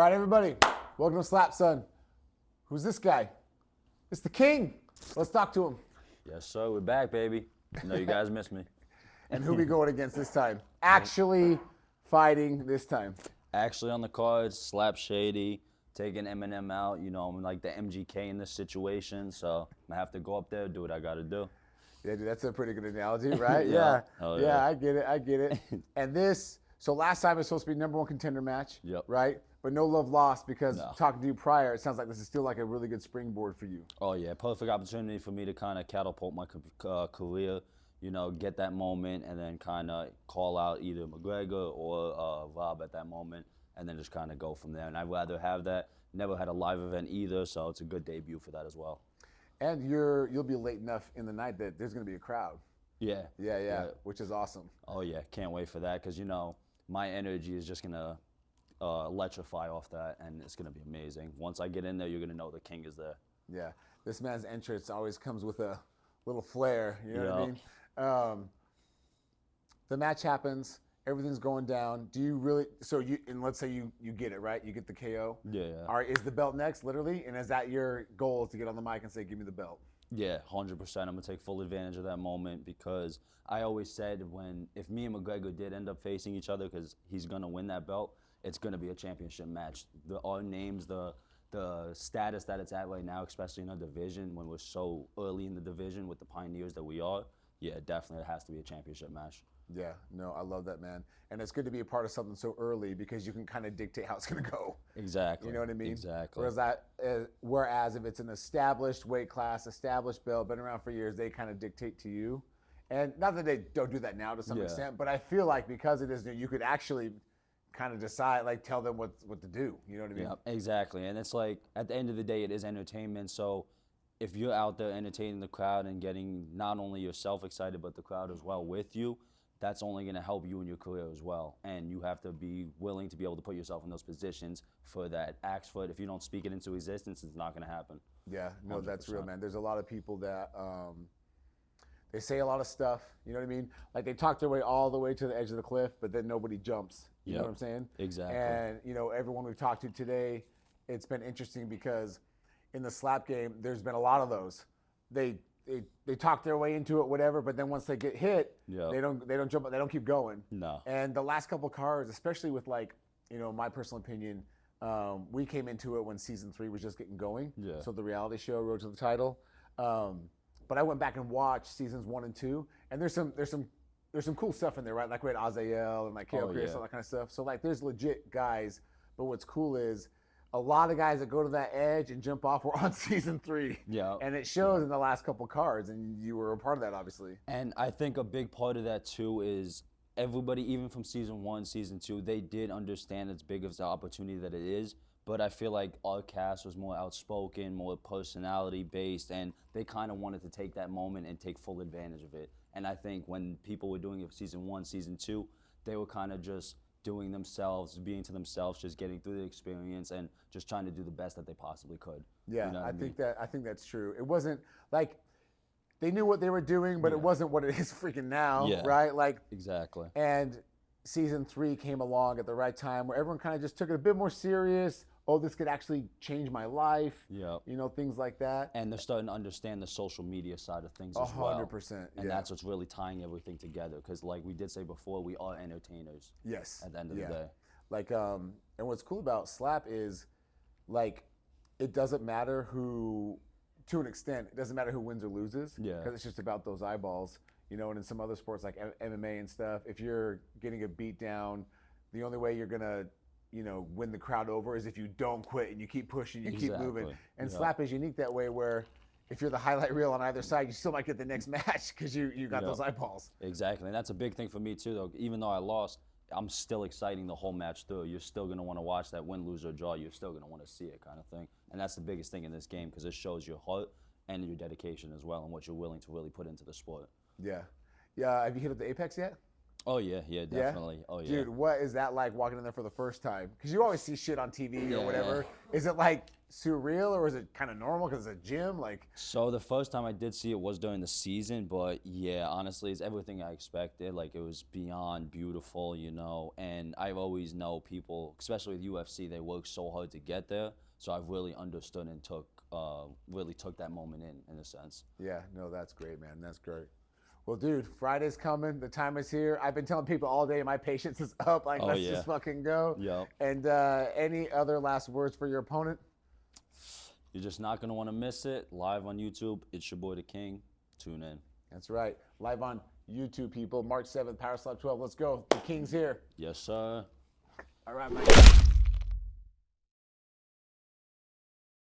right, everybody, welcome to Slap Son. Who's this guy? It's the King. Let's talk to him. Yes, sir. We're back, baby. I know you guys missed me. And who we going against this time? Actually fighting this time. Actually on the cards, Slap Shady, taking Eminem out. You know, I'm like the MGK in this situation, so I have to go up there, do what I got to do. Yeah, dude, that's a pretty good analogy, right? Yeah. Yeah, I get it. And this, so last time it was supposed to be #1 contender match, Yep. right? But no love lost because No. talking to you prior, it sounds like this is still like a really good springboard for you. Oh, yeah, perfect opportunity for me to kind of catapult my career, you know, get that moment and then kind of call out either McGregor or Rob at that moment and then just kind of go from there. And I'd rather have that. Never had a live event either, so it's a good debut for that as well. And you'll be late enough in the night that there's going to be a crowd. Yeah. Yeah, which is awesome. Oh, yeah, can't wait for that because, you know, my energy is just going to electrify off that, and it's going to be amazing. Once I get in there, you're going to know the King is there. Yeah, this man's entrance always comes with a little flair, you know what I mean? The match happens, everything's going down. Do you really, and let's say you get it, right? You get the KO. Yeah. All right, is the belt next, literally? And is that your goal, is to get on the mic and say, give me the belt? Yeah, 100%. I'm going to take full advantage of that moment because I always said if me and McGregor did end up facing each other because he's going to win that belt, it's going to be a championship match. Our names, the status that it's at right now, especially in our division, when we're so early in the division with the pioneers that we are, yeah, definitely it has to be a championship match. Yeah, no, I love that, man. And it's good to be a part of something so early because you can kind of dictate how it's going to go. Exactly. You know what I mean? Exactly. Whereas if it's an established weight class, established belt, been around for years, they kind of dictate to you. And not that they don't do that now to some extent, but I feel like because it is new, you could actually kind of decide, like tell them what to do. You know what I mean? Yeah, exactly. And it's like, at the end of the day, it is entertainment. So if you're out there entertaining the crowd and getting not only yourself excited, but the crowd as well with you, that's only going to help you in your career as well. And you have to be willing to be able to put yourself in those positions for that axe foot. If you don't speak it into existence, it's not going to happen. Yeah, no, 100%. That's real, man. There's a lot of people that they say a lot of stuff, you know what I mean? Like they talk their way all the way to the edge of the cliff, but then nobody jumps. You know what I'm saying? Exactly. And, you know, everyone we've talked to today, it's been interesting because in the slap game, there's been a lot of those. They talk their way into it, whatever, but then once they get hit, they don't jump, they don't keep going. No. And the last couple cards, especially with like, you know, my personal opinion, we came into it when season 3 was just getting going. Yeah. So the reality show, Road to the Title. But I went back and watched seasons 1 and 2, and there's some cool stuff in there, right? Like we had Azael and like KO Chris, all that kind of stuff. So like there's legit guys, but what's cool is a lot of guys that go to that edge and jump off were on season 3. Yeah. And it shows in the last couple cards, and you were a part of that, obviously. And I think a big part of that too is everybody, even from season 1, season 2, they did understand as big of the opportunity that it is. But I feel like our cast was more outspoken, more personality based, and they kind of wanted to take that moment and take full advantage of it. And I think when people were doing it for season 1, season 2, they were kind of just doing themselves, being to themselves, just getting through the experience and just trying to do the best that they possibly could. Yeah, you know I think that's true. It wasn't like they knew what they were doing, but Yeah. it wasn't what it is freaking now, Yeah. right? Like Exactly. And season 3 came along at the right time where everyone kind of just took it a bit more serious. Oh, this could actually change my life. Yeah. You know, things like that. And they're starting to understand the social media side of things as well. 100%. And that's what's really tying everything together. Because like we did say before, we are entertainers. Yes. At the end of the day. Like, and what's cool about Slap is, like, it doesn't matter who, to an extent, it doesn't matter who wins or loses. Yeah. Because it's just about those eyeballs. You know, and in some other sports like MMA and stuff, if you're getting a beat down, the only way you're going to, you know, win the crowd over is if you don't quit and you keep pushing, you keep moving. And Slap is unique that way where if you're the highlight reel on either side, you still might get the next match because you got those eyeballs. Exactly, and that's a big thing for me too though. Even though I lost, I'm still exciting the whole match through. You're still going to want to watch that win, lose, or draw. You're still going to want to see it kind of thing. And that's the biggest thing in this game because it shows your heart and your dedication as well and what you're willing to really put into the sport. Yeah. Yeah, have you hit up the Apex yet? Oh yeah, definitely. Oh yeah. Dude, what is that like walking in there for the first time? Because you always see shit on TV or Yeah. whatever. Is it like surreal or is it kind of normal because it's a gym? Like, So the first time I did see it was during the season, but yeah, honestly, it's everything I expected. Like it was beyond beautiful, you know. And I always know people, especially with UFC, they work so hard to get there. So I've really understood and really took that moment in a sense. yeah, no, that's great, man. That's great. Well, dude, Friday's coming. The time is here. I've been telling people all day my patience is up. Like, let's just fucking go. Yep. And any other last words for your opponent? You're just not going to want to miss it. Live on YouTube. It's your boy, the King. Tune in. That's right. Live on YouTube, people. March 7th, Power Slap 12. Let's go. The King's here. Yes, sir. All right, Mike.